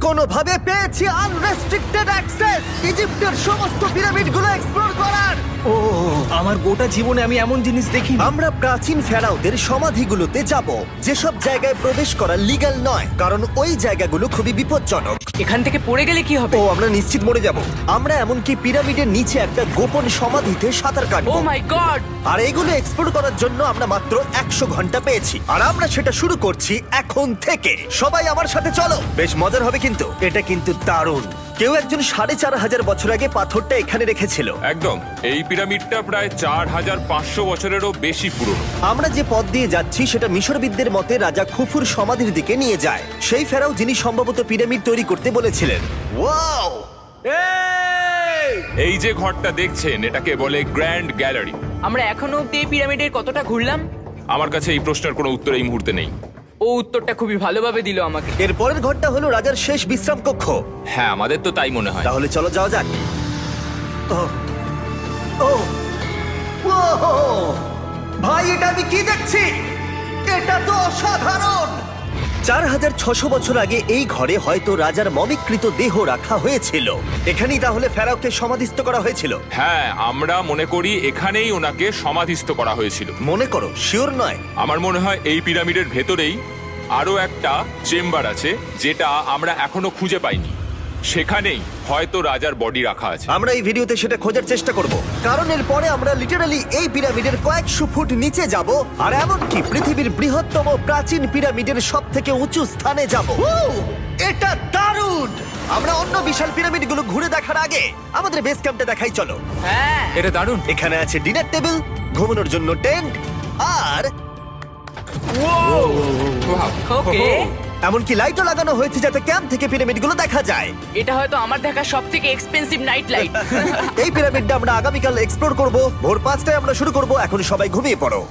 কোনোভাবে পেয়েছি unrestricted access ইজিপ্টের সমস্ত পিরামিডগুলো এক্সপ্লোর করার। ও আমার গোটা জীবনে আমি এমন জিনিস দেখিনি। আমরা প্রাচীন ফেরাওদের সমাধিগুলোতে যাব, যেসব জায়গায় প্রবেশ করা লিগ্যাল নয়, কারণ ওই জায়গাগুলো খুবই বিপজ্জনক। এখান থেকে পড়ে গেলে কি হবে? ও আমরা নিশ্চিত মরে যাব। আমরা এমনকি পিরামিডের নিচে একটা গোপন সমাধিতে সাঁতার ও কাটবো। মাই গড! আর এগুলো এক্সপ্লোর করার জন্য আমরা মাত্র 100 ঘন্টা পেয়েছি, আর আমরা সেটা শুরু করছি এখন থেকে। সবাই আমার সাথে চলো, বেশ মজার হবে কিন্তু। এটা কিন্তু দারুণ। কেউ একজন 4500 বছর আগে পাথরটা এখানে রেখেছিল। একদম, এই পিরামিডটা প্রায় 4500 বছরেরও বেশি পুরনো। আমরা যে পথ দিয়ে যাচ্ছি সেটা মিশরবিদদের মতে রাজা খুফুর সমাধির দিকে নিয়ে যায়, সেই ফেরাও যিনি সম্ভবত পিরামিড তৈরি করতে বলেছিলেন। ওয়াও! এই যে ঘরটা দেখছেন, এটাকে বলে গ্র্যান্ড গ্যালারি। আমরা এখনো অব্দি এই পিরামিডের কতটা ঘুরলাম? আমার কাছে এই প্রশ্নের কোনো উত্তর এই মুহূর্তে নেই। ও উত্তরটা খুবই ভালোভাবে দিল আমাকে। এর পরের ঘরটা হলো রাজার শেষ বিশ্রাম কক্ষ। হ্যাঁ, আমাদের তো তাই মনে হয়। তাহলে চলো যাওয়া যাক। ও ও ও ভাই, এটা আমি কি দেখছি? এটা তো অসাধারণ। 4600 বছর আগে এই ঘরে হয়তো রাজার মমিকৃত দেহ রাখা হয়েছিল। এখানেই তাহলে ফেরাওকে সমাধিস্থ করা হয়েছিল। হ্যাঁ, আমরা মনে করি এখানেই ওনাকে সমাধিস্থ করা হয়েছিল। মনে করো, শিওর নয়। আমার মনে হয় এই পিরামিডের ভেতরেই আরো একটা চেম্বার আছে, যেটা আমরা এখনো খুঁজে পাইনি। সেখানেই হয়তো রাজার বডি রাখা আছে। আমরা এই ভিডিওতে সেটা খোঁজার চেষ্টা করব, কারণ এর পরে আমরা লিটারালি এই পিরামিডের কয়েকশো ফুট নিচে যাব, আর এমনকি পৃথিবীর বৃহত্তম প্রাচীন পিরামিডের সব থেকে উঁচু স্থানে যাব। এটা দারুণ! আমরা অন্য বিশাল পিরামিডগুলো ঘুরে দেখার আগে আমাদের বেস ক্যাম্পটা দেখাই চলো। হ্যাঁ, এটা দারুণ। এখানে আছে ডিনার টেবিল, ঘুমানোর জন্য টেন্ট, আর ওকে। এমনকি লাইটও লাগানো হয়েছে যাতে ক্যাম্প থেকে পিরামিডগুলো দেখা যায়। এটা হয়তো আমার দেখা সবথেকে এক্সপেন্সিভ নাইট লাইট। এই পিরামিডটা আমরা আগামীকাল এক্সপ্লোর করব। ভোর 5টায় আমরা শুরু করব। এখন সবাই ঘুমিয়ে পড়ো।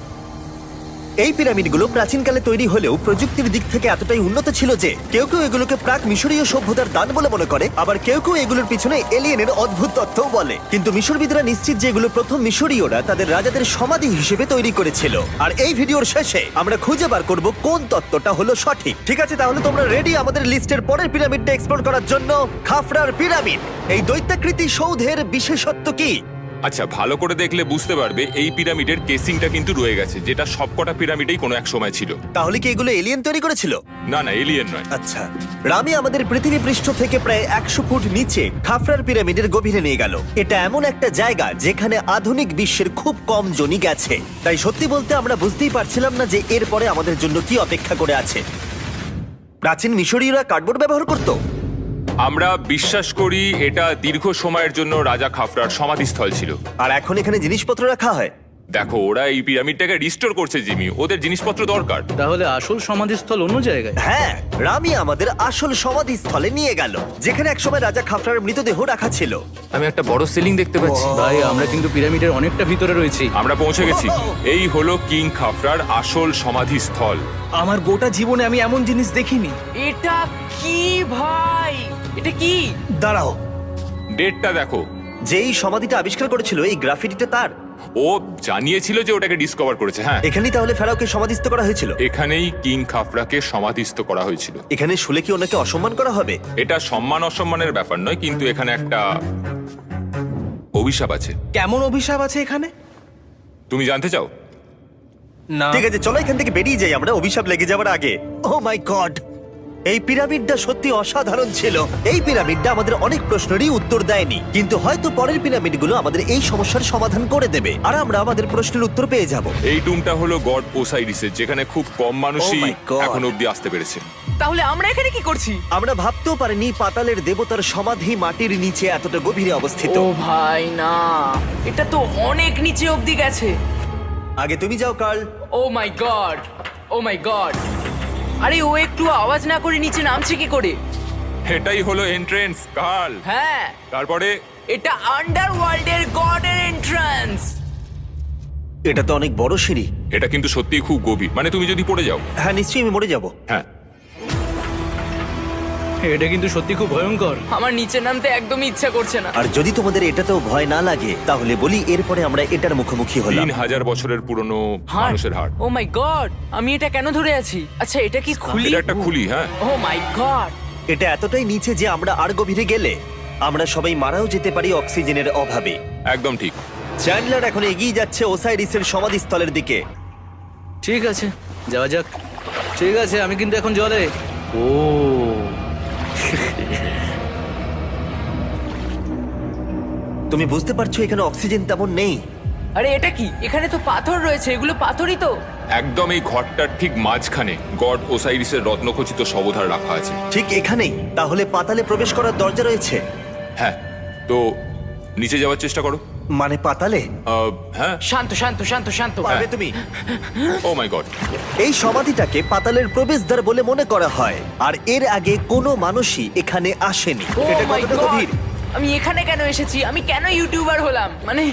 এই পিরামিডগুলো প্রাচীনকালে তৈরি হলেও প্রযুক্তির দিক থেকে এতটাই উন্নত ছিল যে কেউ কেউ এগুলোকে প্রাক মিশরীয় সভ্যতার দান বলে মনে করে, আবার কেউ কেউ এগুলোর পিছনে এলিয়েনের অদ্ভুত তথ্যও বলে। কিন্তু মিশরবিদরা নিশ্চিত যে এগুলো প্রথম মিশরীয়রা তাদের রাজাদের সমাধি হিসেবে তৈরি করেছিল। আর এই ভিডিওর শেষে আমরা খুঁজে বার করব কোন তত্ত্বটা হলো সঠিক। ঠিক আছে, তাহলে তোমরা রেডি আমাদের লিস্টের পরের পিরামিডটা এক্সপ্লোর করার জন্য? খাফরার পিরামিড। এই দৈত্যাকৃতি সৌধের বিশেষত্ব কি? আচ্ছা, ভালো করে দেখলে বুঝতে পারবে এই পিরামিডের কেসিংটা কিন্তু রয়ে গেছে, যেটা সবকটা পিরামিডেই কোনো এক সময় ছিল। তাহলে কি এগুলো এলিয়েন তৈরি করেছিল? না না, এলিয়েন নয়। আচ্ছা, রামি আমাদের পৃথিবী পৃষ্ঠ থেকে প্রায় 100 ফুট নিচে খাফরার পিরামিডের গভীরে নিয়ে গেল। এটা এমন একটা জায়গা যেখানে আধুনিক বিশ্বের খুব কম জনই গেছে, তাই সত্যি বলতে আমরা বুঝতেই পারছিলাম না যে এরপরে আমাদের জন্য কি অপেক্ষা করে আছে। প্রাচীন মিশরীয়রা কার্ডবোর্ড ব্যবহার করত। আমরা বিশ্বাস করি এটা দীর্ঘ সময়ের জন্য রাজা খাফরার সমাধিস্থল ছিল। আর এখন এখানে জিনিসপত্র রাখা হয়। দেখো, ওরা এই পিরামিডটাকে রিস্টোর করছে জিমি, ওদের জিনিসপত্র দরকার। তাহলে আসল সমাধিস্থল অন্য জায়গায়? হ্যাঁ, রামি আমাদের আসল সমাধিস্থলে নিয়ে গেল, যেখানে একসময় রাজা খাফরার মৃতদেহ রাখা ছিল। আমি একটা বড় সিলিং দেখতে পাচ্ছি। ভাই, আমরা কিন্তু পিরামিডের অনেকটা ভিতরে রয়েছি। আমরা পৌঁছে গেছি। এই হলো কিং খাফরার আসল সমাধিস্থল। আমার গোটা জীবনে আমি এমন জিনিস দেখিনি। এটা কি ভাই? এটা কি? দাঁড়াও, ডেটটা দেখো। যেই সমাধিটা আবিষ্কার করেছিল এই গ্রাফিটিটা তার। ও জানিয়েছিল যে ওটাকে ডিসকভার করেছে। হ্যাঁ, এখানেই তাহলে ফেরাওকে সমাধিস্থ করা হয়েছিল। এখানেই কিং খাফরাকে সমাধিস্থ করা হয়েছিল। এখানে শুলে কি ওনাকে অসম্মান করা হবে? এটা সম্মান অসম্মানের ব্যাপার নয়, কিন্তু এখানে একটা অভিশাপ আছে। কেমন অভিশাপ আছে এখানে? তুমি জানতে চাও? না। ঠিক আছে, চলো এখান থেকে বেরিয়ে যাই আমরা অভিশাপ লেগে যাওয়ার আগে। ও মাই গড, এই পিরামিডটা সত্যি অসাধারণ ছিল। এই পিরামিডটা আমাদের অনেক প্রশ্নেরই উত্তর দেয়নি, কিন্তু হয়তো পরের পিরামিডগুলো আমাদের এই সমস্যার সমাধান করে দেবে, আর আমরা আমাদের প্রশ্নের উত্তর পেয়ে যাব। এই টুমটা হলো গড ওসাইরিসের, যেখানে খুব কম মানুষই Oh my God! এখন অব্দি আসতে পেরেছে। তাহলে আমরা এখানে কি করছি? আমরা ভাবতেও পারিনি পাতালের দেবতার সমাধি মাটির নিচে এতটা গভীরে অবস্থিত। ও ভাই না, এটা তো অনেক নিচে অব্দি গেছে। আগে তুমি যাও কার্ল। ও মাই গড, ও মাই গড! আরে ও একটু আওয়াজ না করে নিচে নামছে কি করে? এটাই হলো এন্ট্রেন্স, কাল। হ্যাঁ, তারপরে এটা আন্ডারওয়ার্ল্ডের গডের এন্ট্রান্স। এটা তো অনেক বড় সিঁড়ি। এটা কিন্তু সত্যিই খুব গভীর, মানে তুমি যদি পড়ে যাও। হ্যাঁ, নিশ্চয়ই আমি মরে যাব। হ্যাঁ, এটা কিন্তু সত্যি খুব ভয়ঙ্কর। আমার নিচে নামতে একদমই ইচ্ছা করছে না। আর যদি তোমাদের এটাতেও ভয় না লাগে তাহলে বলি এরপরে আমরা এটার মুখোমুখি হলাম। 3000 বছরের পুরনো হার্ট, মানুষের হাড়। ও মাই গড! আমি এটা কেন ধরে আছি? আচ্ছা, এটা কি খুলি? এটা একটা খুলি। হ্যাঁ, ও মাই গড! এটা এতটাই নিচে যে আমরা আর গভীরে গেলে আমরা সবাই মারাও যেতে পারি অক্সিজেনের অভাবে। একদম ঠিক। চ্যান্ডলার এখন এগিয়ে যাচ্ছে ওসাইরিসের সমাধিস্থলের দিকে। ঠিক আছে, যাওয়া যাক। ঠিক আছে, আমি কিন্তু এখন জলে। ও তুমি বুঝতে পারছো এখানে অক্সিজেন তেমন নেই। আরে এটা কি? এখানে তো পাথর রয়েছে, এগুলো পাথরই তো। একদম এই ঘরটার ঠিক মাঝখানে গড ওসাইরিসের রত্নখচিত শবধার রাখা আছে। ঠিক এখানেই? তাহলে পাতালে প্রবেশ করার দরজা রয়েছে? হ্যাঁ, তো নিচে যাওয়ার চেষ্টা করো। মানে পাতালে? হ্যাঁ। শান্ত শান্ত শান্ত শান্ত। পারবে তুমি? ও মাই গড। এই সমাধিটাকে পাতালের প্রবেশদ্বার বলে মনে করা হয়, আর এর আগে কোনো মানুষই এখানে আসেনি। Oh এটা my কতটা God! গভীর? আমি এখানে কেন এসেছি? আমি কেন ইউটিউবার হলাম? মানে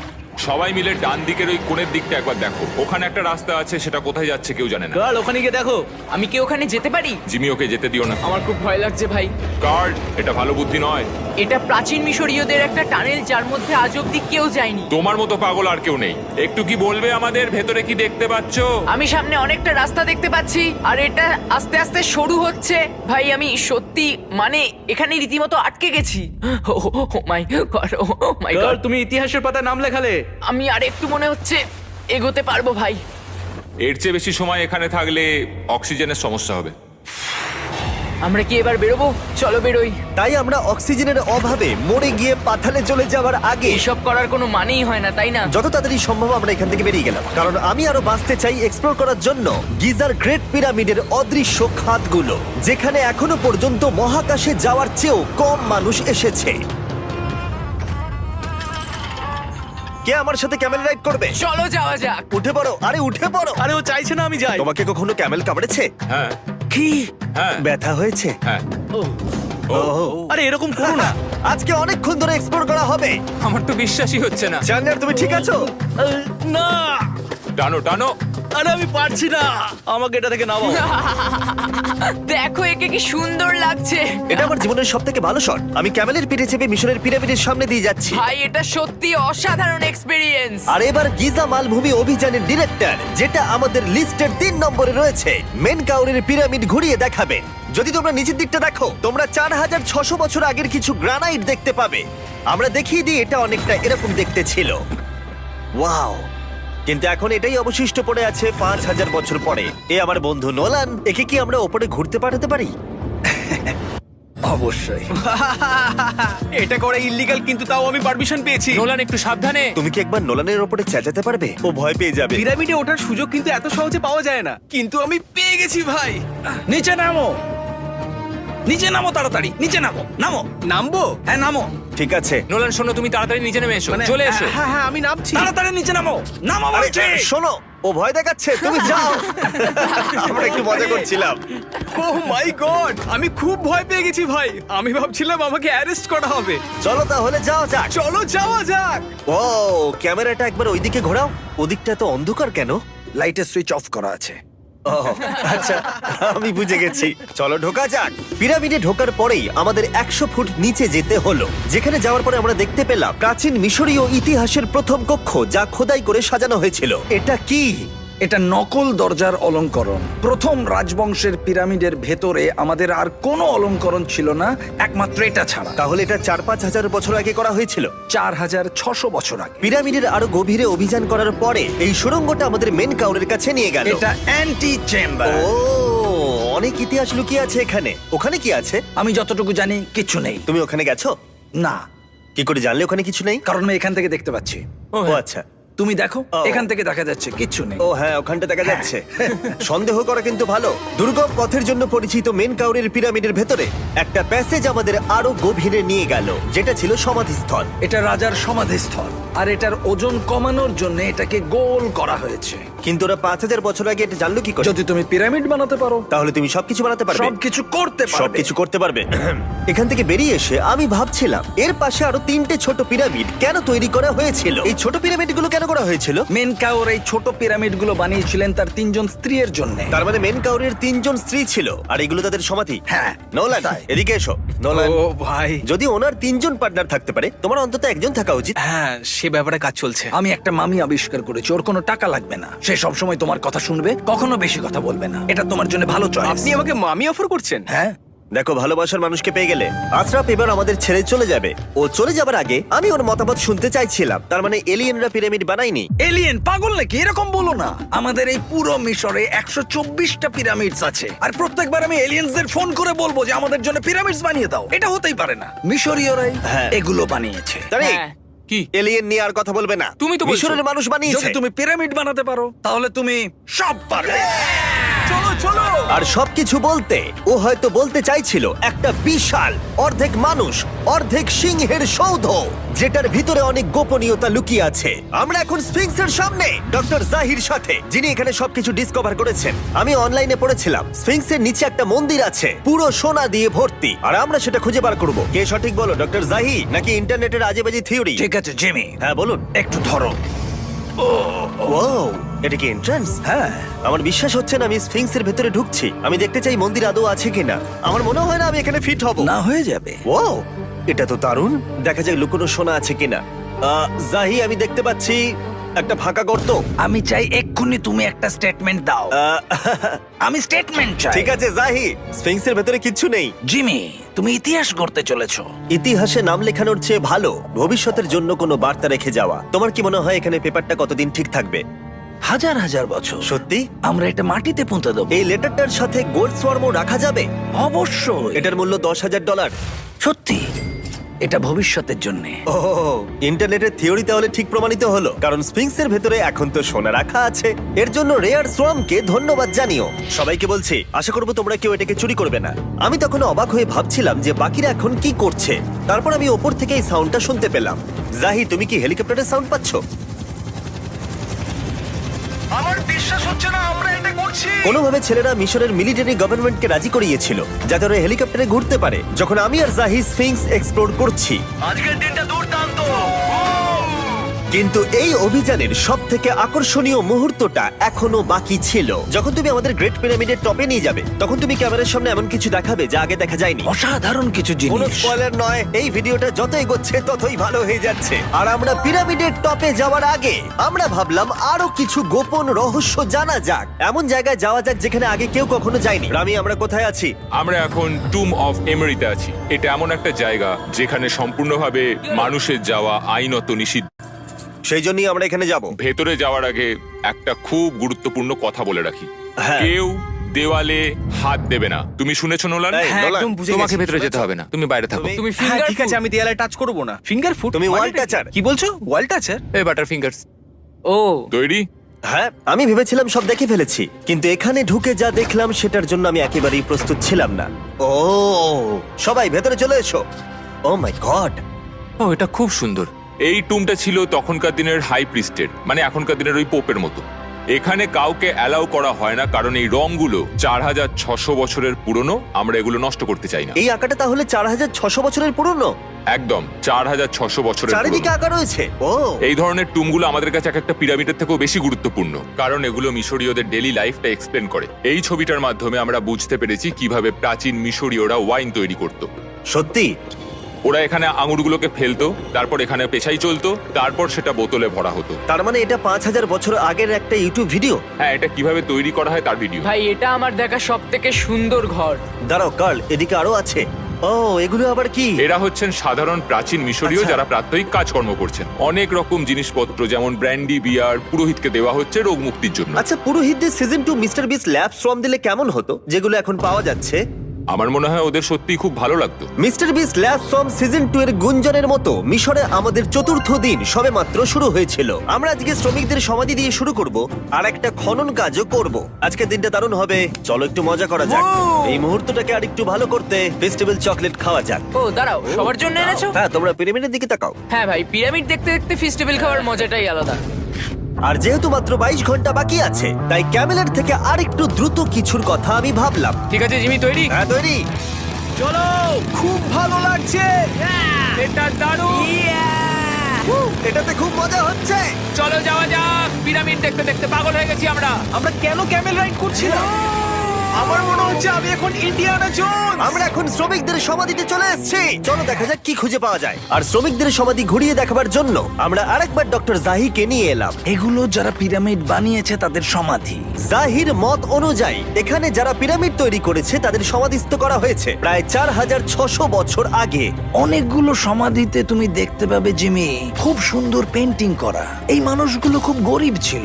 সবাই মিলে ডান দিকের ওই কোণের দিকটা একবার দেখো। ওখানে একটা রাস্তা আছে, সেটা কোথায় যাচ্ছে কেউ জানে না। কাল ওখানে গিয়ে দেখো। আমি কি ওখানে যেতে পারি? জিমি, ওকে যেতে দিও না। আমার খুব ভয় লাগছে ভাই। কার্ড, এটা ভালো বুদ্ধি নয়। এটা প্রাচীন মিশরীয়দের একটা টানেল যার মধ্যে আজ অব্দি কেউ যায়নি। তোমার মতো পাগল আর কেউ নেই। একটু কি বলবে আমাদের ভেতরে কি দেখতে পাচ্ছো? আমি সামনে অনেকটা রাস্তা দেখতে পাচ্ছি, আর এটা আস্তে আস্তে সরু হচ্ছে। ভাই আমি সত্যি মানে এখানে রীতিমতো আটকে গেছি। ও মাই গড, ও মাই কাল, গড। তুমি ইতিহাসের পাতায় নাম লেখালে। আমি আর একটু মনে হচ্ছে এগোতে পারবো ভাই। এর চেয়ে বেশি সময় এখানে থাকলে অক্সিজেনের সমস্যা হবে। আমরা কি এবার বেরোবো? চলো বেরোই। তাই আমরা অক্সিজেনের অভাবে মরে গিয়ে পাতালে চলে যাওয়ার আগে এসব করার কোনো মানেই হয় না, তাই না? যত তাড়াতাড়ি সম্ভব আমরা এখান থেকে বেরিয়ে গেলাম, কারণ আমি আরো বাঁচতে চাই এক্সপ্লোর করার জন্য গিজার গ্রেট পিরামিডের অদৃশ্য খাতগুলো, যেখানে এখনো পর্যন্ত মহাকাশে যাওয়ার চেয়েও কম মানুষ এসেছে। কে আমার সাথে ক্যামেল রাইড করবে? চলো যাওয়া যাক। উঠে পড়ো, আরে উঠে পড়ো। আরে ও চাইছে না আমি যাই। তোমাকে কখনো ক্যামেল কামড়েছে? হ্যাঁ কি হ্যাঁ ব্যথা হয়েছে? হ্যাঁ। আরে এরকম করো না। আজকে অনেকক্ষণ ধরে এক্সপ্লোর করা হবে। আমার তো বিশ্বাসই হচ্ছে না। জানলার তুমি ঠিক আছো? না, টানো টানো। আরে আমি পারছি না, আমাকে এটা থেকে নামাও। দেখো একে কি সুন্দর লাগছে। এটা আমার জীবনের সব থেকে ভালো শট। আমি ক্যামেলের পিঠে চেপে মিশরের পিরামিডের সামনে দিয়ে যাচ্ছি। ভাই এটা সত্যি অসাধারণ এক্সপেরিয়েন্স। আর এবার গিজা মালভূমি অভিযানের ডিরেক্টর, যেটা আমাদের লিস্টের 3 নম্বরে রয়েছে, মেন কাউরের পিরামিড ঘুরিয়ে দেখাবেন। যদি তোমরা নিচের দিকটা দেখো, তোমরা 4600 বছর আগের কিছু গ্রানাইট দেখতে পাবে। আমরা দেখিয়ে দিই, এটা অনেকটা এরকম দেখতে ছিল। ওয়াও! কিন্তু এখন এটাই অবশিষ্ট পড়ে আছে 5000 বছর পরে। এ আমার বন্ধু নোলান, একে কি আমরা ওপরে ঘুরতে পাঠাতে পারি? অবশ্যই। এটা করা ইল্লিগাল, কিন্তু তাও আমি পারমিশন পেয়েছি। নোলান একটু সাবধানে। তুমি কি একবার নোলানের ওপরে চেঁচাতে পারবে? ও ভয় পেয়ে যাবে। পিরামিডে ওঠার সুযোগ কিন্তু এত সহজে পাওয়া যায় না, কিন্তু আমি পেয়ে গেছি ভাই। নিচে নামো, নিচে নামো, তাড়াতাড়ি নিচে নামো। নামো, নামবো? হ্যাঁ নামো, ঠিক আছে। নোলান শোনো, তুমি তাড়াতাড়ি নিচে নেমে এসো। চলে এসো। হ্যাঁ হ্যাঁ, আমি নামছি। তাড়াতাড়ি নিচে নামো। নামো আরে বলছি। শোনো, ও ভয় দেখাচ্ছে, তুমি যাও। আমরা একটু মজা করছিলাম। ও মাই গড, আমি খুব ভয় পেয়ে গেছি ভাই। আমি ভাবছিলাম আমাকে অ্যারেস্ট করা হবে। চলো তাহলে যাও যাক। চলো যাওয়া যাক। ও ক্যামেরাটা একবার ওইদিকে ঘোরাও। ওদিকটা তো অন্ধকার কেন? লাইটের সুইচ অফ করা আছে। ও আচ্ছা, আমি বুঝে গেছি। চলো ঢোকা যাক। পিরামিডে ঢোকার পরেই আমাদের 100 ফুট নিচে যেতে হলো, যেখানে যাওয়ার পরে আমরা দেখতে পেলাম প্রাচীন মিশরীয় ইতিহাসের প্রথম কক্ষ, যা খোদাই করে সাজানো হয়েছিল। এটা কি? এটা নকল দরজার অলঙ্করণ। প্রথম রাজবংশের পিরামিডের ভেতরে আমাদের আর কোনো অলঙ্করণ ছিল না, একমাত্র এটা ছাড়া। তাহলে এটা 4-5 হাজার বছর আগে করা হয়েছিল। 4600 বছর আগে। পিরামিডের আরো গভীরে অভিযান করার পরে এই সুড়ঙ্গটা আমাদের মেন কাউরের কাছে নিয়ে গেল। এটা অ্যান্টি চেম্বার। ও অনেক ইতিহাস লুকিয়ে আছে এখানে। ওখানে কি আছে? আমি যতটুকু জানি কিছু নেই। তুমি ওখানে গেছো? না, কি করে জানলে ওখানে কিছু নেই? কারণ আমি এখান থেকে দেখতে পাচ্ছি। ও আচ্ছা। তুমি দেখো, ও। এখান থেকে দেখা যাচ্ছে কিচ্ছু নেই। ও হ্যাঁ, ওখানটা দেখা যাচ্ছে। সন্দেহ করা কিন্তু ভালো। দুর্গম পথের জন্য পরিচিত মেন কাউরের পিরামিডের ভেতরে একটা প্যাসেজ আমাদের আরো গভীরে নিয়ে গেল, যেটা ছিল সমাধিস্থল। এটা রাজার সমাধিস্থল, আর এটার ওজন কমানোর জন্য এটাকে গোল করা হয়েছে। কিন্তু ওরা 5000 বছর আগে এটা জানলো কি করে? যদি তুমি পিরামিড বানাতে পারো, তাহলে তুমি সবকিছু বানাতে পারবে। সবকিছু করতে পারবে। সবকিছু করতে পারবে। এখান থেকে বেরিয়ে এসে আমি ভাবছিলাম, এর পাশে আরো 3টে ছোট পিরামিড কেন তৈরি করা হয়েছিল? এই ছোট পিরামিডগুলো কেন করা হয়েছিল? মেনকাওর এই ছোট পিরামিডগুলো বানিয়েছিলেন তার 3জন স্ত্রীর জন্য। তার মানে মেন কাউরের 3জন স্ত্রী ছিল, আর এগুলো তাদের সমাধি। হ্যাঁ, নোলান, তাই। এদিকে এসো। নোলান, ও ভাই, যদি ওনার 3জন পার্টনার থাকতে পারে, তোমার অন্তত একজন থাকা উচিত। হ্যাঁ সে ব্যাপারে কাজ চলছে। আমি একটা মামি আবিষ্কার করেছি, ওর কোনো টাকা লাগবে না। সে সবসময় তোমার কথা শুনবে, কখনো বেশি কথা বলবে না। এটা তোমার জন্য ভালো চয়েস। আপনি আমাকে মামি অফার করছেন? হ্যাঁ, দেখো, ভালোবাসার মানুষকে পেয়ে গেলে আশরাফ এবার আমাদের ছেড়ে চলে যাবে। ও চলে যাবার আগে আমি ওর মতামত শুনতে চাইছিলাম। তার মানে এলিয়েনরা পিরামিড বানায়নি? এলিয়েন পাগল নাকি? এরকম বলো না। আমাদের এই পুরো মিশরে 124টা পিরামিডস আছে, আর প্রত্যেকবার আমি এলিয়েন্সদের ফোন করে বলবো যে আমাদের জন্য পিরামিডস বানিয়ে দাও। এটা হতেই পারে না। মিশরীয়রাই হ্যাঁ। এগুলো বানিয়েছে। তারিক, হ্যাঁ। কি? এলিয়েন নিয়ে আর কথা বলবে না। তুমি তো বলছো। মিশরের মানুষ বানিয়েছে। যদি তুমি পিরামিড বানাতে পারো তাহলে তুমি সব পারবে। চলো চলো। আর সবকিছু বলতে ও হয়তো বলতে চাইছিল একটা বিশাল অর্ধেক মানুষ অর্ধেক সিংহের সৌধ, যেটার ভিতরে অনেক গোপনীয়তা লুকিয়ে আছে। আমরা এখন স্ফিংসের সামনে ডক্টর জাহির সাথে, যিনি এখানে সবকিছু ডিসকভার করেছেন। আমি অনলাইনে পড়েছিলাম স্ফিংসের নিচে একটা মন্দির আছে পুরো সোনা দিয়ে ভর্তি, আর আমরা সেটা খুঁজে বার করব। কে সঠিক বলো, ডক্টর জাহি নাকি ইন্টারনেটের আজেবাজি থিওরি? ঠিক আছে জিমি, হ্যাঁ বলুন। একটু ধরো। ও, এটা কি এন্ট্রান্স? হ্যাঁ, আমার বিশ্বাস হচ্ছে না আমি স্ফিংসের ভেতরে ঢুকছি। আমি দেখতে চাই মন্দির আদৌ আছে কিনা। আমার মনে হয় না আমি এখানে ফিট হব। না হয়ে যাবে। ও, এটা তো দারুণ। দেখা যাক লুকোনো সোনা আছে কিনা। জাহি, আমি দেখতে পাচ্ছি একটা ফাঁকা গর্ত। আমি চাই এক্ষুনি তুমি একটা স্টেটমেন্ট দাও। আহ, আমি স্টেটমেন্ট চাই। ঠিক আছে জাহি, স্ফিংসের ভেতরে কিচ্ছু নেই। জিমি, তুমি ইতিহাস করতে চলেছো। ইতিহাসে নাম লেখানোর চেয়ে ভালো ভবিষ্যতের জন্য কোনো বার্তা রেখে যাওয়া। তোমার কি মনে হয় এখানে পেপারটা কতদিন ঠিক থাকবে? হাজার হাজার বছর। সত্যি? আমরা এটা মাটিতে পুঁতে দেবো। এই লেটারটার সাথে গোল্ড সোয়ার্মও রাখা যাবে? অবশ্যই। এটার মূল্য $10,000। সত্যি, এটা ভবিষ্যতের জন্য। ও, ইন্টারনেটের থিওরি তাহলে ঠিক প্রমাণিত হলো, কারণ স্ফিংসের ভেতরে এখন তো সোনা রাখা আছে। এর জন্য রেয়ার সোয়ামকে ধন্যবাদ জানিও। সবাইকে বলছি, আশা করবো তোমরা কেউ এটাকে চুরি করবে না। আমি তখন অবাক হয়ে ভাবছিলাম যে বাকিরা এখন কি করছে। তারপর আমি ওপর থেকে এই সাউন্ডটা শুনতে পেলাম। জাহি, তুমি কি হেলিকপ্টারের সাউন্ড পাচ্ছ? আমার বিশ্বাস হচ্ছে না আমরা এটা করছি। কোনোভাবে ছেলেরা মিশরের মিলিটারি গভর্নমেন্টকে রাজি করিয়েছিল যাতে ওরা হেলিকপ্টারে ঘুরতে পারে যখন আমি আর জাহি স্ফিংস এক্সপ্লোর করছি। আজকের দিনটা দুর্দান্ত। কিন্তু এই অভিযানের সব থেকে আকর্ষণীয় মুহূর্তটা এখনো বাকি ছিল। যখন তুমি আমাদের গ্রেট পিরামিডের টপে নিয়ে যাবে তখন তুমি ক্যামেরার সামনে এমন কিছু দেখাবে যা আগে দেখা যায়নি। অসাধারণ কিছু কোনো জিনিস। স্পয়লার নয়, এই ভিডিওটা যত এগোচ্ছে ততই ভালো হয়ে যাচ্ছে। আর আমরা পিরামিডের টপে যাওয়ার আগে আমরা ভাবলাম আরো কিছু গোপন রহস্য জানা যাক। এমন জায়গায় যাওয়া যাক যেখানে আগে কেউ কখনো যায়নি। রামি, আমরা কোথায় আছি? আমরা এখন টুম অফ এমেরিতে আছি। এটা এমন একটা জায়গা যেখানে সম্পূর্ণভাবে মানুষের যাওয়া আইনত নিষিদ্ধ। সেই জন্যই আমরা এখানে যাব। ভেতরে যাওয়ার আগে একটা খুব গুরুত্বপূর্ণ কথা বলে রাখি, হ্যাঁ। কেউ দেওয়ালে হাত দেবে না। তুমি শুনেছো নোলান? এই, হ্যাঁ, নোলান, একদম বুঝে তোমাকে গেছি। ভেতরে যেতে হবে না, তুমি বাইরে থাকো। তুমি- তুমি হ্যাঁ, ফিঙ্গার ঠিক ঠিক আছে, আমি দেয়ালে টাচ করব না। ফিঙ্গার ফুড তুমি ওয়াল টাচার। কি বলছো? ওয়াল টাচার? এই বাটার ফিঙ্গারস। ও, তৈরি? হ্যাঁ, আমি ভেবেছিলাম সব দেখে ফেলেছি, কিন্তু এখানে ঢুকে যা দেখলাম সেটার জন্য আমি একেবারেই প্রস্তুত ছিলাম না। ও, সবাই ভেতরে চলে এসো। ও মাই গড, ও, এটা খুব সুন্দর। এই টুমটা ছিল তখনকার দিনের হাই প্রিস্টের, মানে এখনকার দিনের ওই পোপের মতো। এখানে কাউকে অ্যালাউ করা হয় না, কারণ এই রংগুলো 4600 বছরের পুরনো। আমরা এগুলো নষ্ট করতে চাই না। এই আঁকাটা তাহলে 4600 বছরের পুরনো? একদম 4600 বছরের চারিদিকে পুরনো। আঁকা রয়েছে। ও, এই ধরনের টুমগুলো আমাদের কাছে এক একটা পিরামিডের থেকেও বেশি গুরুত্বপূর্ণ, কারণ এগুলো মিশরীয়দের ডেইলি লাইফটা এক্সপ্লেন করে। এই ছবিটার মাধ্যমে আমরা বুঝতে পেরেছি কিভাবে প্রাচীন মিশরীয়রা ওয়াইন তৈরি করত। সত্যি? ওরা এখানে আঙুরগুলোকে ফেলতো, তারপর এখানে পেশাই চলতো, তারপর সেটা বোতলে ভরা হতো। তার মানে এটা 5000 বছর আগের একটা ইউটিউব ভিডিও? হ্যাঁ, এটা কিভাবে তৈরি করা হয় তার ভিডিও। ভাই এটা আমার দেখা সব থেকে সুন্দর ঘর। দাঁড়াও কার্ল, এদিকে আরো আছে। ও, এগুলো আবার কি? এরা হচ্ছেন সাধারণ প্রাচীন মিশরীয় আচ্ছা। যারা প্রাত্যহিক কাজকর্ম করছেন। অনেক রকম জিনিসপত্র যেমন ব্র্যান্ডি, বিয়ার পুরোহিতকে দেওয়া হচ্ছে রোগ মুক্তির জন্য। আচ্ছা, পুরোহিতদের সিজন 2 মিস্টার বিস ল্যাব শ্রম দিলে কেমন হতো, যেগুলো এখন পাওয়া যাচ্ছে? আমার মনে হয় ওদের সত্যিই খুব ভালো লাগতো। মিস্টার বিস ল্যাব শ্রম সিজন 2 এর গুঞ্জনের মতো মিশরে আমাদের চতুর্থ দিন সবেমাত্র শুরু হয়েছিল। আমরা আজকে শ্রমিকদের সমাধি দিয়ে শুরু করব আর একটা খনন কাজও করব। আজকের দিনটা দারুণ হবে, চলো একটু মজা করা যাক। এই মুহূর্তটাকে আর একটু ভালো করতে ফেস্টিভ্যাল চকলেট খাওয়া যাক। ও দাঁড়াও, সবার জন্য এনেছো? হ্যাঁ, তোমরা পিরামিডের দিকে তাকাও। হ্যাঁ ভাই, পিরামিড দেখতে দেখতে ফেস্টিভ্যাল খাওয়ার মজাটাই আলাদা। আর যেহেতু মাত্র 22 ঘন্টা বাকি আছে তাই ক্যামেলের থেকে আরেকটু দ্রুত কিছুর কথা আমি ভাবলাম। ঠিক আছে জিমি, তৈরি? হ্যাঁ, তৈরি। চলো, খুব ভালো লাগছে। এটা দারুণ। এটাতে খুব মজা হচ্ছে। চলো যাওয়া যাক, পিরামিড দেখতে দেখতে পাগল হয়ে গেছি আমরা। আমরা কেন ক্যামেল রাইড করছিলাম? আমার মনে হচ্ছে আমি এখন ইন্ডিয়ানা জোনস। আমরা এখন শ্রমিকদের সমাধিতে চলে এসেছি। চলো দেখা যাক কি খুঁজে পাওয়া যায়। আর শ্রমিকদের সমাধি ঘুরিয়ে দেখাবার জন্য আমরা আরেকবার ডক্টর জাহিকে নিয়ে এলাম। এগুলো যারা পিরামিড বানিয়েছে তাদের সমাধি। জাহির মত অনুযায়ী এখানে যারা পিরামিড তৈরি করেছে তাদের সমাধিস্থ করা হয়েছে প্রায় 4600 বছর আগে। অনেকগুলো সমাধিতে তুমি দেখতে পাবে জিমি খুব সুন্দর পেন্টিং করা। এই মানুষগুলো খুব গরিব ছিল।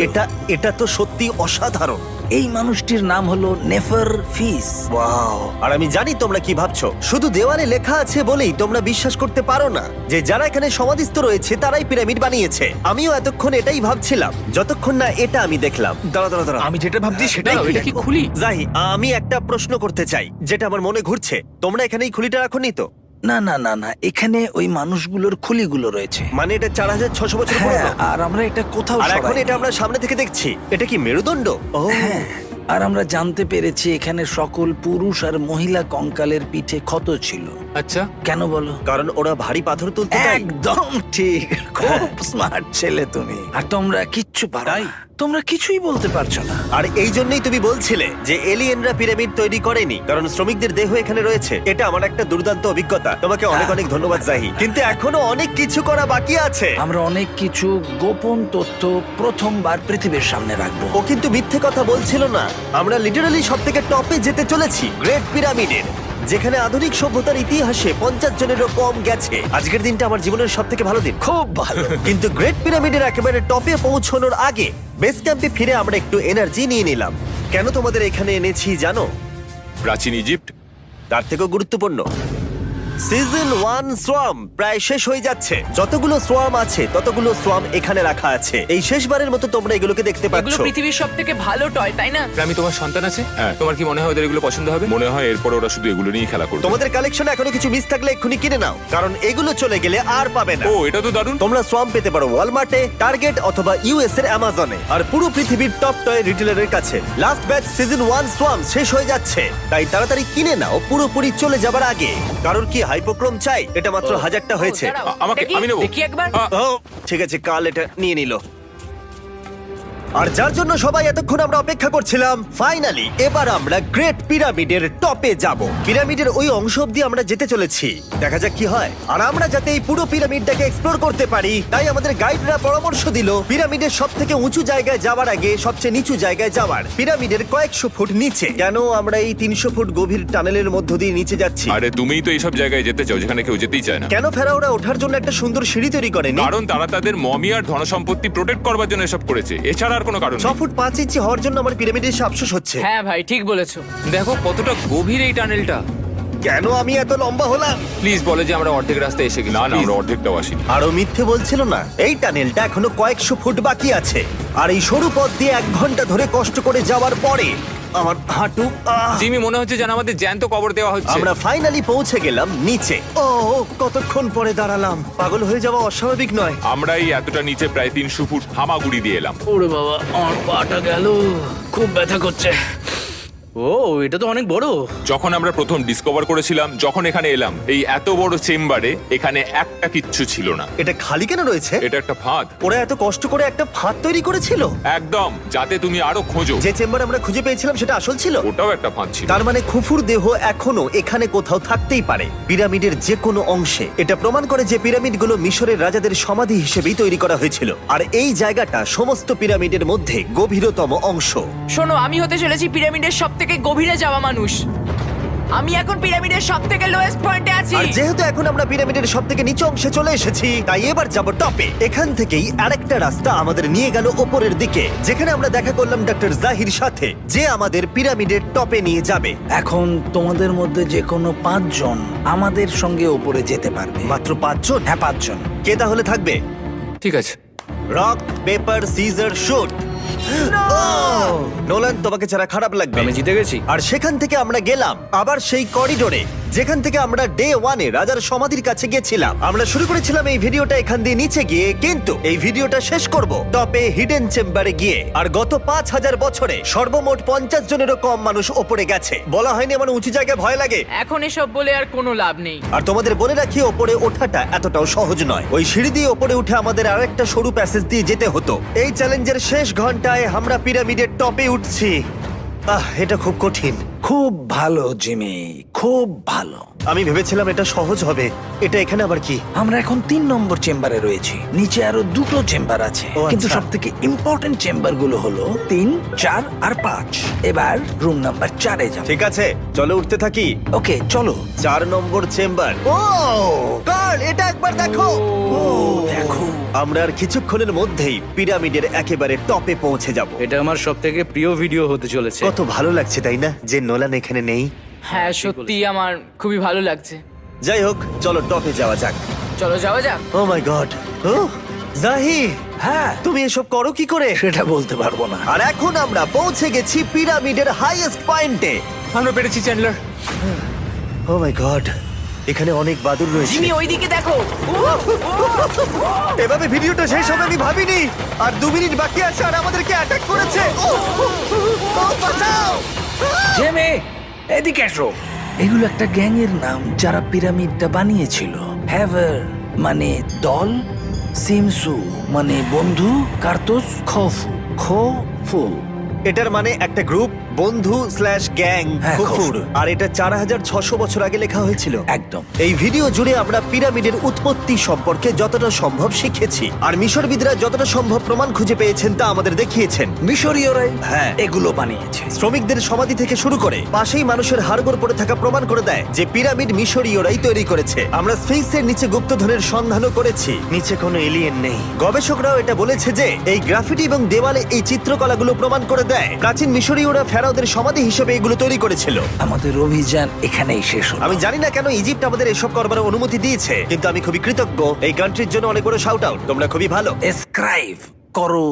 এটা তো সত্যি অসাধারণ। এই মানুষটির নাম হলো নেফার ফিস। ওয়াও! আর আমি জানি তোমরা কি ভাবছো। শুধু দেওয়ালে লেখা আছে বলেই তোমরা বিশ্বাস করতে পারো না যে যারা এখানে সমাধিস্থ রয়েছে তারাই পিরামিড বানিয়েছে। আমিও এতক্ষণ এটাই ভাবছিলাম যতক্ষণ না এটা আমি দেখলাম। দাঁড়া। আমি যেটা ভাবছি সেটাই দাঁড়াও, এটা কি খুলি? জাহি, আমি একটা প্রশ্ন করতে চাই যেটা আমার মনে ঘুরছে। তোমরা এখানে এই খুলিটা রাখোনি তো? না না না না, এখানে ওই মানুষগুলোর খুলিগুলো রয়েছে। মানে এটা 4600 বছর হ্যাঁ, পুরনো। আর আমরা এটা কোথাও আর এখন সরাইনি। এটা আমরা সামনে থেকে দেখছি। এটা কি মেরুদণ্ড? ও হ্যাঁ, আর আমরা জানতে পেরেছি এখানে সকল পুরুষ আর মহিলা কঙ্কালের পিঠে ক্ষত ছিল। আচ্ছা, কেন বলো? কারণ ওরা ভারী পাথর তুলতে তাই। একদম ঠিক, খুব স্মার্ট ছেলে তুমি। আর তোমরা কিচ্ছু পারো না। তোমরা কিছুই বলতে পারছো না। আর এই জন্যই তুমি বলছিলে যে এলিয়েনরা পিরামিড তৈরি করেনি কারণ শ্রমিকদের দেহ এখানে রয়েছে। এটা আমার একটা দুর্দান্ত অভিজ্ঞতা। তোমাকে অনেক অনেক ধন্যবাদ জাহি। কিন্তু এখনো অনেক কিছু করা বাকি আছে। আমরা অনেক কিছু গোপন তথ্য প্রথমবার পৃথিবীর সামনে রাখবো। ও কিন্তু মিথ্যে কথা বলছিল না। আমরা লিটারালি সব থেকে টপে যেতে চলেছি, গ্রেট পিরামিডের, যেখানে আধুনিক সভ্যতার ইতিহাসে 50 জনেরও কম গেছে। আজকের দিনটা আমার জীবনের সব থেকে ভালো দিন। খুব ভালো। কিন্তু গ্রেট পিরামিডের একেবারে টপে পৌঁছানোর আগে বেস ক্যাম্পে ফিরে আমরা একটু এনার্জি নিয়ে নিলাম। কেন তোমাদের এখানে এনেছি জানো? প্রাচীন ইজিপ্ট। তার থেকেও গুরুত্বপূর্ণ, সিজন 1 সোয়াম প্রায় শেষ হয়ে যাচ্ছে। যতগুলো সোয়াম আছে ততগুলো সোয়াম এখানে রাখা আছে। এই শেষবারের মতো তোমরা এগুলোকে দেখতে এগুলো পাচ্ছ। পৃথিবীর সব থেকে ভালো টয়, তাই না? আমি তোমার সন্তান আছে? হ্যাঁ। তোমার কি মনে হয় ওদের এগুলো পছন্দ হবে? মনে হয় এরপর ওরা শুধু এগুলো নিয়েই খেলা করবে। তোমাদের কালেকশনে এখনো কিছু মিস থাকলে এক্ষুনি কিনে নাও, কারণ এগুলো চলে গেলে আর পাবে না। ও, এটা তো দারুণ। তোমরা সোয়াম পেতে পারো ওয়ালমার্টে, টার্গেট অথবা ইউএস এর অ্যামাজনে, আর পুরো পৃথিবীর টপ টয় রিটেলারের কাছে। লাস্ট ব্যাচ সিজন 1 সোয়াম শেষ হয়ে যাচ্ছে, তাই তাড়াতাড়ি কিনে নাও পুরোপুরি চলে যাবার আগে। কারণ কি হাইপোক্রোম চাই? এটা মাত্র 1000টা হয়েছে। ও, দাঁড়াও, আমাকে- এটা কি? আমি নেবো। দেখি একবার। ও ঠিক আছে, কাল এটা নিয়ে নিল। আর যার জন্য সবাই এতক্ষণ আমরা অপেক্ষা করছিলাম, ফাইনালি এবার আমরা গ্রেট পিরামিডের টপে যাব। পিরামিডের ওই অংশ অব্দি আমরা যেতে চলেছি, দেখা যাক কি হয়। আর আমরা যাতে এই পুরো পিরামিডটাকে এক্সপ্লোর করতে পারি, তাই আমাদের গাইডরা পরামর্শ দিল পিরামিডের সব থেকে উঁচু জায়গায় যাওয়ার আগে সবচেয়ে নিচু জায়গায় যাওয়ার, পিরামিডের কয়েকশো ফুট নিচে। কেন আমরা এই 300 ফুট গভীর টানেলের মধ্য দিয়ে নিচে যাচ্ছি? আরে তুমিই তো এইসব জায়গায় যেতে চাও যেখানে কেউ যেতেই চায় না। কেন ফেরাওরা ওঠার জন্য একটা সুন্দর সিঁড়ি তৈরি করেনি? কারণ তারা তাদের মমি আর ধনসম্পত্তি প্রোটেক্ট করবার জন্য এসব করেছে, এছাড়া আর কোনো কারণ 6 নেই। ফুট 5 ইঞ্চি হওয়ার জন্য আমার পিরামিডের এসে আফসোস হচ্ছে। হ্যাঁ ভাই, ঠিক বলেছো। দেখো কতটা গভীর এই টানেলটা। কেন আমি এত লম্বা হলাম? প্লিজ বলে যে আমরা অর্ধেক রাস্তায় এসে গেছি। না না, Please। আমরা অর্ধেকটাও আসিনি। আরো মিথ্যে বলছিল না। এই টানেলটা এখনো কয়েকশো ফুট বাকি আছে, আর এই সরু পথ দিয়ে 1 ঘন্টা ধরে কষ্ট করে যাওয়ার পরে আমার হাঁটু জিমি, মনে হচ্ছে যেন আমাদের জ্যান্ত কবর দেওয়া হচ্ছে। আমরা ফাইনালি পৌঁছে গেলাম নিচে। ও কতক্ষণ পরে দাঁড়ালাম, পাগল হয়ে যাওয়া অস্বাভাবিক নয়। আমরা এই এতটা নিচে প্রায় 300 ফুট হামাগুড়ি দিয়ে এলাম। ওরে বাবা, আমার পাটা গেল, খুব ব্যথা করছে। ও, এটা তো অনেক বড়। যখন আমরা প্রথম ডিসকভার করেছিলাম, যখন এখানে এলাম, এই এত বড় চেম্বারে এখানে একটা কিচ্ছু ছিল না। এটা খালি কেন রয়েছে? এটা একটা ফাঁদ। ওরা এত কষ্ট করে একটা ফাঁদ তৈরি করেছিল। একদম, যাতে তুমি আরো খোঁজো। যে চেম্বার আমরা খুঁজে পেয়েছিলাম সেটা আসল ছিল। ওটাও একটা ফাঁদ ছিল। তার মানে খুফুর দেহ এখনো এখানে কোথাও থাকতেই পারে, পিরামিডের যে কোনো অংশে। এটা প্রমাণ করে যে পিরামিডগুলো মিশরের রাজাদের সমাধি হিসেবেই তৈরি করা হয়েছিল, আর এই জায়গাটা সমস্ত পিরামিডের মধ্যে গভীরতম অংশ। শোনো, আমি হতে চলেছি পিরামিডের সব থেকে গভীরে যাওয়া মানুষ। আমি এখন পিরামিডের সব থেকে লোয়েস্ট পয়েন্টে আছি। আর যেহেতু এখন আমরা পিরামিডের সব থেকে নিচু অংশে চলে এসেছি, তাই এবার যাব টপে। এখান থেকেই আরেকটা রাস্তা আমাদের নিয়ে গেল ওপরের দিকে, যেখানে আমরা দেখা করলাম ডক্টর জাহির সাথে, যে আমাদের পিরামিডের টপে নিয়ে যাবে। এখন তোমাদের মধ্যে যে কোনো 5 জন আমাদের সঙ্গে উপরে যেতে পারবে। মাত্র 5 জন? হ্যাঁ, 5 জন। কে তাহলে থাকবে? ঠিক আছে। Rock paper scissor shoot. Nolan, তোমাকে ছাড়া খারাপ লাগবে। আমি জিতে গেছি। আর সেখান থেকে আমরা গেলাম আবার সেই করিডোরে যেখান থেকে আমরা ডে 1-এ রাজার সমাধির কাছে গেছিলাম। আমরা শুরু করেছিলাম এই ভিডিওটা এখান দিয়ে নিচে গিয়ে, কিন্তু এই ভিডিওটা শেষ করব টপে হিডেন চেম্বারে গিয়ে। আর গত 5000 বছরে সর্বমোট 50 জনেরও কম মানুষ ওপরে গেছে। বলা হয়নি আমার উঁচু জায়গায় ভয় লাগে। এখন এসব বলে আর কোনো লাভ নেই। আর তোমাদের বলে রাখি, ওপরে ওঠাটা এতটাও সহজ নয়। ওই সিঁড়ি দিয়ে ওপরে উঠে আমাদের আরেকটা সরু প্যাসেজ দিয়ে যেতে হতো। এই চ্যালেঞ্জের শেষ ঘন্টায় আমরা পিরামিডের টপে উঠছি। এটা খুব কঠিন। খুব ভালো জিমি, খুব ভালো। আমি ভেবেছিলাম এটা সহজ হবে। এটা এখানে আবার কি? আমরা এখন 3 নম্বর চেম্বারে রয়েছি। নিচে আরো 2টো চেম্বার আছে, ও, কিন্তু আচ্ছা। সব থেকে ইম্পর্টেন্ট চেম্বার গুলো হলো 3, 4 আর 5। এবার রুম নাম্বার 4-এ যাবো। ঠিক আছে, চলো উঠতে থাকি। ওকে চলো। 4 নম্বর চেম্বার। ও কার্ল, এটা একবার দেখো। ও দেখো, আমরা আর কিছুক্ষণের মধ্যেই পিরামিডের একেবারে টপে পৌঁছে যাব। এটা আমার সব থেকে প্রিয় ভিডিও হতে চলেছে। কত ভালো লাগছে তাই না যে নোলান এখানে নেই। হ্যাঁ সত্যি আমার খুবই ভালো লাগছে। যাই হোক, চলো টপে যাওয়া যাক। চলো যাওয়া যাক। ও মাই গড, ও জাহি, হ্যাঁ তুমি এসব করো কি করে? সেটা বলতে পারবো না। আর এখন আমরা পৌঁছে গেছি পিরামিডের হাইয়েস্ট পয়েন্টে। আমরা পেরেছি চ্যান্ডলার। ও মাই গড, এখানে অনেক বাদুড় রয়েছে। জিমি ওইদিকে দেখো। এভাবে ভিডিওটা শেষ হবে আমি ভাবিনি। আর 2 মিনিট বাকি আছে আর আমাদেরকে অ্যাটাক করেছে। ও, ও, বাঁচাও! জেমে, এদিকে এসো। এগুলো একটা গ্যাং এর নাম যারা পিরামিডটা বানিয়েছিল। হ্যাভার মানে দল, সিমসু মানে বন্ধু, কার্তুস খোফু। এটার মানে একটা গ্রুপ, বন্ধু স্ল্যাশ গ্যাং, হ্যাঁ, কুকুর। খুফুর। আর এটা 4600 বছর আগে লেখা হয়েছিল। একদম। এই ভিডিও জুড়ে আমরা পিরামিডের উৎপত্তি সম্পর্কে যতটা সম্ভব শিখেছি, আর মিশরবিদরা যতটা সম্ভব প্রমাণ খুঁজে পেয়েছেন তা আমাদের দেখিয়েছেন। মিশরীয়রাই হ্যাঁ। এগুলো বানিয়েছে। শ্রমিকদের সমাধি থেকে শুরু করে পাশেই মানুষের হাড়গোড় পড়ে থাকা প্রমাণ করে দেয় যে পিরামিড মিশরীয়রাই তৈরি করেছে। আমরা স্ফিংসের নিচে গুপ্তধনের সন্ধানও করেছি, নিচে কোনো এলিয়েন নেই। গবেষকরাও এটা বলেছে যে এই গ্রাফিটি এবং দেওয়ালে এই চিত্রকলাগুলো প্রমাণ করে দেয় প্রাচীন মিশরীয়রা ফেরাওদের সমাধি হিসেবে এগুলো তৈরি করেছিল। আমাদের অভিযান এখানেই শেষ হলো। আমি জানি না কেন ইজিপ্ট আমাদের এসব করবার অনুমতি দিয়েছে, কিন্তু আমি খুবই কৃতজ্ঞ। এই কান্ট্রির জন্য অনেক বড় শাউট আউট, তোমরা খুবই ভালো। এসক্রাইব করো